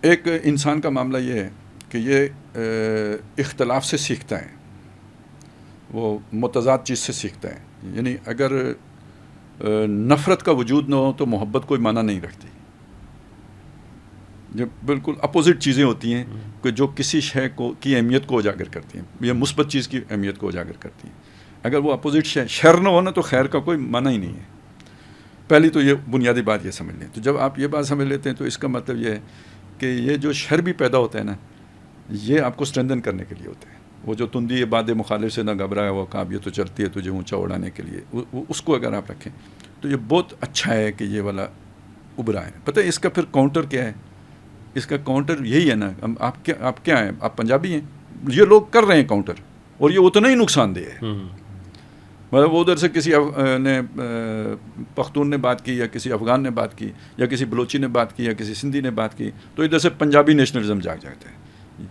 ایک انسان کا معاملہ یہ ہے کہ یہ اختلاف سے سیکھتا ہے، وہ متضاد چیز سے سیکھتا ہے. یعنی اگر نفرت کا وجود نہ ہو تو محبت کوئی معنی نہیں رکھتی. جب بالکل اپوزٹ چیزیں ہوتی ہیں کہ جو کسی شے کو کی اہمیت کو اجاگر کرتی ہیں یا مثبت چیز کی اہمیت کو اجاگر کرتی ہیں. اگر وہ اپوزٹ شر نہ ہونا تو خیر کا کوئی معنی ہی نہیں ہے. پہلی تو یہ بنیادی بات یہ سمجھ لیں. تو جب آپ یہ بات سمجھ لیتے ہیں تو اس کا مطلب یہ ہے کہ یہ جو شر بھی پیدا ہوتا ہے نا، یہ آپ کو اسٹرینتھن کرنے کے لیے ہوتا ہے. وہ جو تندی باد مخالف سے نہ گھبرایا وہ کام، یہ تو چلتی ہے تجھے اونچا اڑانے کے لیے، اس کو اگر آپ رکھیں تو یہ بہت اچھا ہے کہ یہ والا ابھرا ہے. پتہ ہے اس کا پھر کاؤنٹر کیا ہے؟ اس کا کاؤنٹر یہی ہے نا، آپ کیا ہیں؟ آپ پنجابی ہیں. یہ لوگ کر رہے ہیں کاؤنٹر، اور یہ اتنا ہی نقصان دہ ہے. مطلب وہ ادھر سے کسی نے پختون نے بات کی یا کسی افغان نے بات کی یا کسی بلوچی نے بات کی یا کسی سندھی نے بات کی تو ادھر سے پنجابی نیشنلزم جاگ جاتا ہے.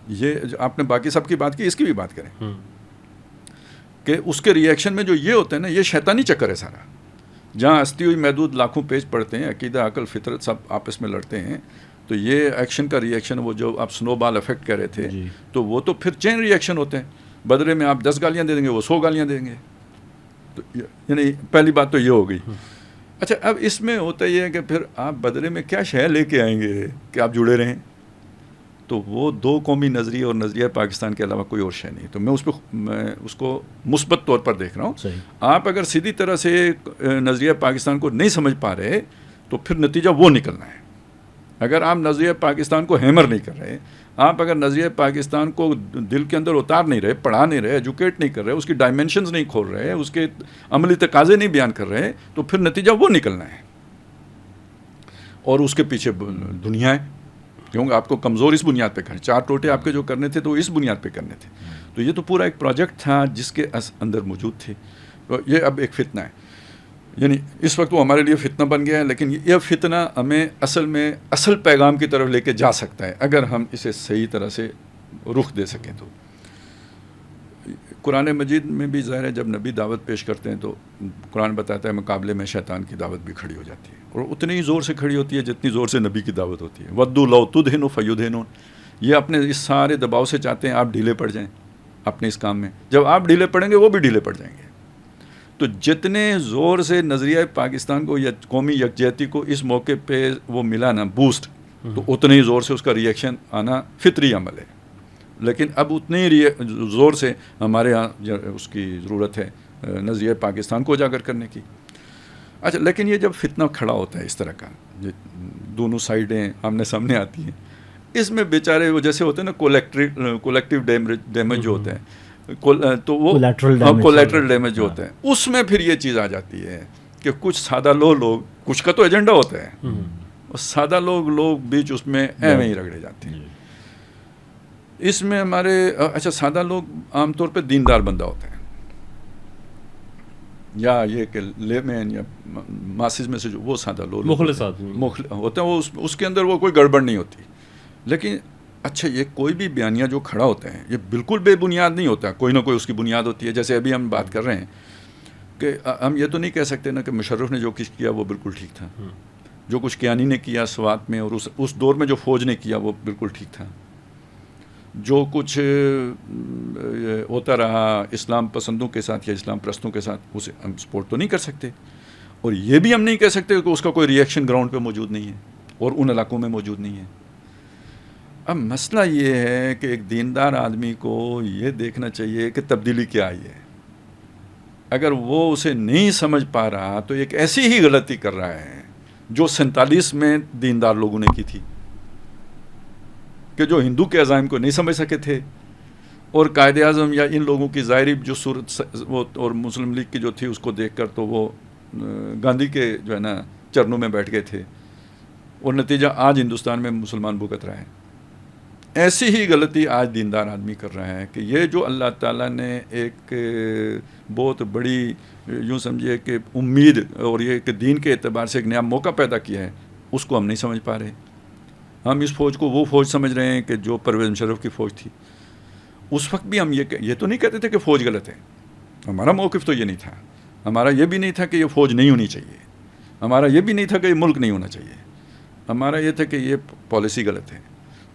یہ آپ نے باقی سب کی بات کی، اس کی بھی بات کریں کہ اس کے ری ایکشن میں جو یہ ہوتا ہے نا، یہ شیطانی چکر ہے سارا. جہاں ہستی ہوئی محدود لاکھوں پیج پڑھتے ہیں، عقیدہ عقل فطرت سب آپس میں لڑتے ہیں، تو یہ ایکشن کا ری ایکشن، وہ جو آپ سنو بال افیکٹ کہہ رہے تھے، تو وہ تو پھر چین ری ایکشن ہوتے ہیں. بدلے میں آپ 10 گالیاں دے دیں گے، وہ 100 گالیاں دیں گے. تو یعنی پہلی بات تو یہ ہو گئی. اچھا، اب اس میں ہوتا یہ ہے کہ پھر آپ بدلے میں کیا شے لے کے آئیں گے کہ آپ جڑے رہیں؟ تو وہ دو قومی نظریے اور نظریہ پاکستان کے علاوہ کوئی اور شے نہیں. تو میں اس کو مثبت طور پر دیکھ رہا ہوں. آپ اگر سیدھی طرح سے نظریہ پاکستان کو نہیں سمجھ پا رہے تو پھر نتیجہ وہ نکلنا ہے. اگر آپ نظریہ پاکستان کو ہیمر نہیں کر رہے، آپ اگر نظریہ پاکستان کو دل کے اندر اتار نہیں رہے، پڑھا نہیں رہے، ایجوکیٹ نہیں کر رہے، اس کی ڈائمینشنز نہیں کھول رہے، اس کے عملی تقاضے نہیں بیان کر رہے، تو پھر نتیجہ وہ نکلنا ہے. اور اس کے پیچھے دنیا ہے، کیونکہ آپ کو کمزور اس بنیاد پہ کریں. 4 ٹوٹے آپ کے جو کرنے تھے تو اس بنیاد پہ کرنے تھے. تو یہ تو پورا ایک پروجیکٹ تھا جس کے اندر موجود تھی. یہ اب ایک فتنہ ہے. یعنی اس وقت وہ ہمارے لیے فتنہ بن گیا ہے، لیکن یہ فتنہ ہمیں اصل پیغام کی طرف لے کے جا سکتا ہے اگر ہم اسے صحیح طرح سے رخ دے سکیں. تو قرآن مجید میں بھی ظاہر ہے جب نبی دعوت پیش کرتے ہیں تو قرآن بتاتا ہے مقابلے میں شیطان کی دعوت بھی کھڑی ہو جاتی ہے، اور اتنی ہی زور سے کھڑی ہوتی ہے جتنی زور سے نبی کی دعوت ہوتی ہے. وَدُّوا لَوْ تُدْهِنُ فَيُدْهِنُونَ. یہ اپنے اس سارے دباؤ سے چاہتے ہیں آپ ڈھیلے پڑ جائیں اپنے اس کام میں. جب آپ ڈھیلے پڑیں گے وہ بھی ڈھیلے پڑ جائیں گے. تو جتنے زور سے نظریہ پاکستان کو یا قومی یکجہتی کو اس موقع پہ وہ ملا نا بوسٹ، تو اتنے ہی زور سے اس کا ری ایکشن آنا فطری عمل ہے. لیکن اب اتنے ہی زور سے ہمارے ہاں اس کی ضرورت ہے نظریہ پاکستان کو اجاگر کرنے کی. اچھا، لیکن یہ جب فتنہ کھڑا ہوتا ہے اس طرح کا، دونوں سائڈیں آمنے سامنے آتی ہیں، اس میں بیچارے وہ جیسے ہوتے ہیں نا کولیکٹیو ڈیمیج جو ہوتا ہے، تو وہ کولیٹرل ڈیمیج جو ہوتا ہے، اس میں پھر یہ چیز آ جاتی ہے کہ کچھ سادہ لوگ، کچھ کا تو ایجنڈا ہوتا ہے، اور سادہ لوگ بیچ اس میں ایویں ہی رگڑے جاتے ہیں. اس میں ہمارے اچھا سادہ لوگ عام طور پہ دیندار بندہ ہوتا ہے، یا یہ کہ لیمین یا ماسز میں سے جو وہ سادہ لوگ مخلص ہوتے ہیں، وہ اس کے اندر وہ کوئی گڑبڑ نہیں ہوتی. لیکن اچھا، یہ کوئی بھی بیانیہ جو کھڑا ہوتا ہے یہ بالکل بے بنیاد نہیں ہوتا، کوئی نہ کوئی اس کی بنیاد ہوتی ہے. جیسے ابھی ہم بات کر رہے ہیں کہ ہم یہ تو نہیں کہہ سکتے نا کہ مشرف نے جو کچھ کیا وہ بالکل ٹھیک تھا، جو کچھ کیانی نے کیا سوات میں اور اس دور میں جو فوج نے کیا وہ بالکل ٹھیک تھا، جو کچھ ہوتا رہا اسلام پسندوں کے ساتھ یا اسلام پرستوں کے ساتھ، اسے ہم سپورٹ تو نہیں کر سکتے. اور یہ بھی ہم نہیں کہہ سکتے کہ اس کا کوئی ری ایکشن گراؤنڈ پہ موجود نہیں ہے اور ان علاقوں میں موجود نہیں ہے. اب مسئلہ یہ ہے کہ ایک دیندار آدمی کو یہ دیکھنا چاہیے کہ تبدیلی کیا آئی ہے. اگر وہ اسے نہیں سمجھ پا رہا تو ایک ایسی ہی غلطی کر رہا ہے جو 47 میں دیندار لوگوں نے کی تھی، کہ جو ہندو کے عزائم کو نہیں سمجھ سکے تھے، اور قائد اعظم یا ان لوگوں کی ظاہری جو صورت وہ اور مسلم لیگ کی جو تھی اس کو دیکھ کر تو وہ گاندھی کے جو ہے نا چرنوں میں بیٹھ گئے تھے، اور نتیجہ آج ہندوستان میں مسلمان بھگت رہا ہے. ایسی ہی غلطی آج دیندار آدمی کر رہا ہے کہ یہ جو اللہ تعالیٰ نے ایک بہت بڑی یوں سمجھیے کہ امید اور یہ کہ دین کے اعتبار سے ایک نیا موقع پیدا کیا ہے، اس کو ہم نہیں سمجھ پا رہے. ہم اس فوج کو وہ فوج سمجھ رہے ہیں کہ جو پرویز مشرف کی فوج تھی. اس وقت بھی ہم یہ تو نہیں کہتے تھے کہ فوج غلط ہے، ہمارا موقف تو یہ نہیں تھا. ہمارا یہ بھی نہیں تھا کہ یہ فوج نہیں ہونی چاہیے، ہمارا یہ بھی نہیں تھا کہ یہ ملک نہیں ہونا چاہیے، ہمارا یہ تھا کہ یہ پالیسی غلط ہے.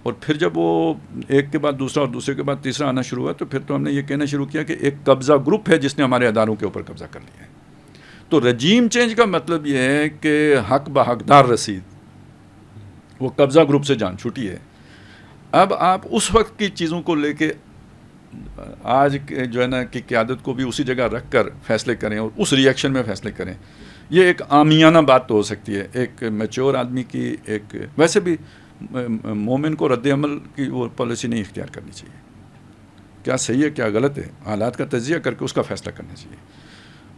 اور پھر جب وہ ایک کے بعد دوسرا اور دوسرے کے بعد تیسرا آنا شروع ہوا تو پھر تو ہم نے یہ کہنا شروع کیا کہ ایک قبضہ گروپ ہے جس نے ہمارے اداروں کے اوپر قبضہ کر لیا ہے. تو رجیم چینج کا مطلب یہ ہے کہ حق بحقدار رسید, وہ قبضہ گروپ سے جان چھوٹی ہے. اب آپ اس وقت کی چیزوں کو لے کے آج جو ہے نا کہ قیادت کو بھی اسی جگہ رکھ کر فیصلے کریں اور اس ری ایکشن میں فیصلے کریں, یہ ایک عامیانہ بات تو ہو سکتی ہے. ایک میچور آدمی کی ایک ویسے بھی مومن کو رد عمل کی وہ پالیسی نہیں اختیار کرنی چاہیے. کیا صحیح ہے کیا غلط ہے, حالات کا تجزیہ کر کے اس کا فیصلہ کرنا چاہیے.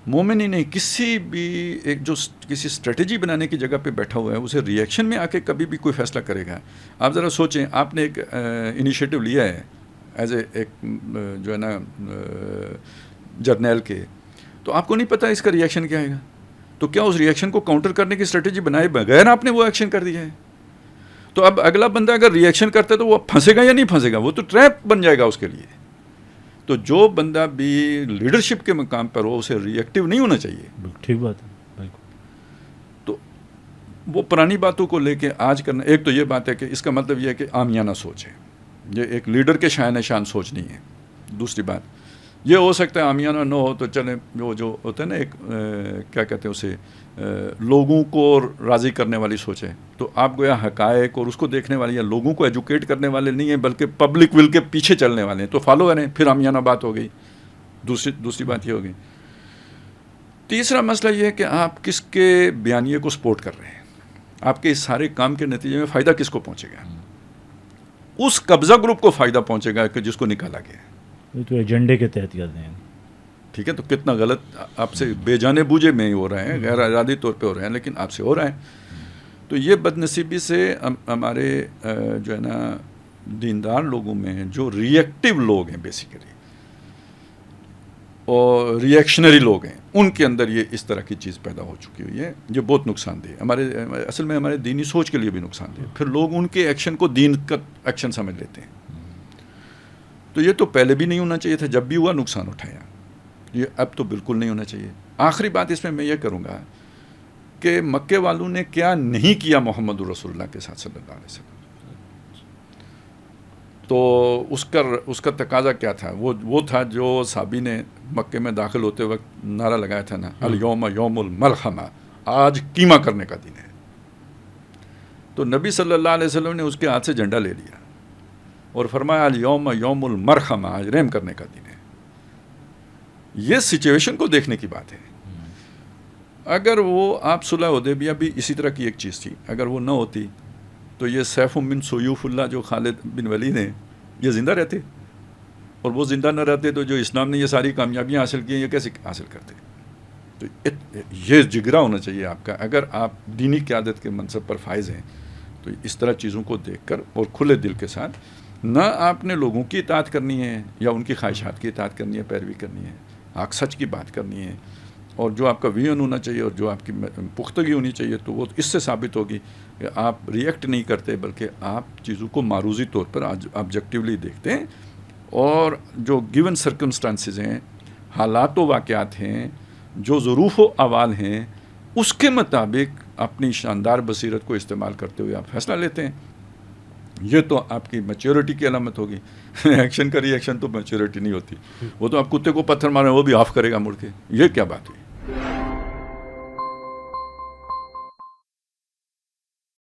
مومن ہی نہیں, کسی بھی ایک جو کسی اسٹریٹجی بنانے کی جگہ پہ بیٹھا ہوا ہے اسے ری ایکشن میں آ کے کبھی بھی کوئی فیصلہ کرے گا. آپ ذرا سوچیں, آپ نے ایک انیشیٹو لیا ہے ایز اے ایک جو ہے نا جرنیل کے, تو آپ کو نہیں پتا اس کا ری ایکشن کیا آئے گا. تو کیا اس ری ایکشن کو کاؤنٹر کرنے کی اسٹریٹجی بنائے بغیر آپ نے وہ ایکشن کر دیا ہے؟ تو اب اگلا بندہ اگر ری ایکشن کرتا ہے تو وہ پھنسے گا یا نہیں پھنسے گا, وہ تو ٹریپ بن جائے گا اس کے لیے. تو جو بندہ بھی لیڈرشپ کے مقام پر ہو اسے ری ایکٹیو نہیں ہونا چاہیے. ٹھیک بات ہے, بالکل. تو وہ پرانی باتوں کو لے کے آج کرنا, ایک تو یہ بات ہے کہ اس کا مطلب یہ ہے کہ عامیانہ سوچ ہے, یہ ایک لیڈر کے شائن شان سوچ نہیں ہے. دوسری بات یہ ہو سکتا ہے عامیانہ نہ ہو تو چلیں وہ جو ہوتا ہے نا ایک کیا کہتے ہیں اسے, لوگوں کو راضی کرنے والی سوچ ہے. تو آپ گویا حقائق اور اس کو دیکھنے والے یا لوگوں کو ایجوکیٹ کرنے والے نہیں ہیں بلکہ پبلک ول کے پیچھے چلنے والے ہیں, تو فالوور ہیں, پھر عامیانہ بات ہو گئی. دوسری بات یہ ہوگی. تیسرا مسئلہ یہ ہے کہ آپ کس کے بیانیے کو سپورٹ کر رہے ہیں, آپ کے اس سارے کام کے نتیجے میں فائدہ کس کو پہنچے گا؟ اس قبضہ گروپ کو فائدہ پہنچے گا کہ جس کو نکالا گیا. یہ تو ایجنڈے کے تحت کرتے ہیں. ٹھیک ہے, تو کتنا غلط آپ سے بے جانے بوجھے میں ہی ہو رہے ہیں, غیر ارادی طور پہ ہو رہے ہیں, لیکن آپ سے ہو رہا ہے. تو یہ بد نصیبی سے ہمارے جو ہے نا دیندار لوگوں میں جو ری ایکٹیو لوگ ہیں بیسیکلی اور ری ایکشنری لوگ ہیں, ان کے اندر یہ اس طرح کی چیز پیدا ہو چکی ہوئی ہے. یہ بہت نقصان دہ ہمارے اصل میں ہمارے دینی سوچ کے لیے بھی نقصان دہ. پھر لوگ ان کے ایکشن کو دین کا ایکشن سمجھ لیتے ہیں. تو یہ تو پہلے بھی نہیں ہونا چاہیے تھا, جب بھی ہوا نقصان اٹھایا. یہ اب تو بالکل نہیں ہونا چاہیے. آخری بات اس میں یہ کروں گا کہ مکے والوں نے کیا نہیں کیا محمد رسول اللہ کے ساتھ صلی اللہ علیہ وسلم. تو اس کا تقاضا کیا تھا؟ وہ تھا جو صحابی نے مکے میں داخل ہوتے وقت نعرہ لگایا تھا نا, الیوم یوم الملحمہ, آج قیمہ کرنے کا دن ہے. تو نبی صلی اللہ علیہ وسلم نے اس کے ہاتھ سے جھنڈا لے لیا اور فرمایا الیوم یوم المرحمہ, آج رحم کرنے کا دن ہے. یہ سچویشن کو دیکھنے کی بات ہے. اگر وہ آپ صلح حدیبیہ بھی اسی طرح کی ایک چیز تھی, اگر وہ نہ ہوتی تو یہ سیف من سیوف اللہ جو خالد بن ولید ہیں یہ زندہ رہتے, اور وہ زندہ نہ رہتے تو جو اسلام نے یہ ساری کامیابیاں حاصل کی ہیں یہ کیسے حاصل کرتے. تو یہ جگرا ہونا چاہیے آپ کا. اگر آپ دینی قیادت کے منصب پر فائز ہیں تو اس طرح چیزوں کو دیکھ کر اور کھلے دل کے ساتھ, نہ آپ نے لوگوں کی اطاعت کرنی ہے یا ان کی خواہشات کی اطاعت کرنی ہے, پیروی کرنی ہے, حق سچ کی بات کرنی ہے, اور جو آپ کا ویژن ہونا چاہیے اور جو آپ کی پختگی ہونی چاہیے تو وہ اس سے ثابت ہوگی کہ آپ ری ایکٹ نہیں کرتے بلکہ آپ چیزوں کو معروضی طور پر آبجیکٹیولی دیکھتے ہیں, اور جو گیون سرکمسٹانسز ہیں, حالات و واقعات ہیں, جو ظروف و احوال ہیں, اس کے مطابق اپنی شاندار بصیرت کو استعمال کرتے ہوئے آپ فیصلہ لیتے ہیں. یہ تو آپ کی میچیورٹی کی علامت ہوگی. ایکشن کا ری ایکشن تو میچیورٹی نہیں ہوتی. وہ تو آپ کتے کو پتھر ماریں وہ بھی آف کرے گا مڑ کے. یہ کیا بات ہوئی؟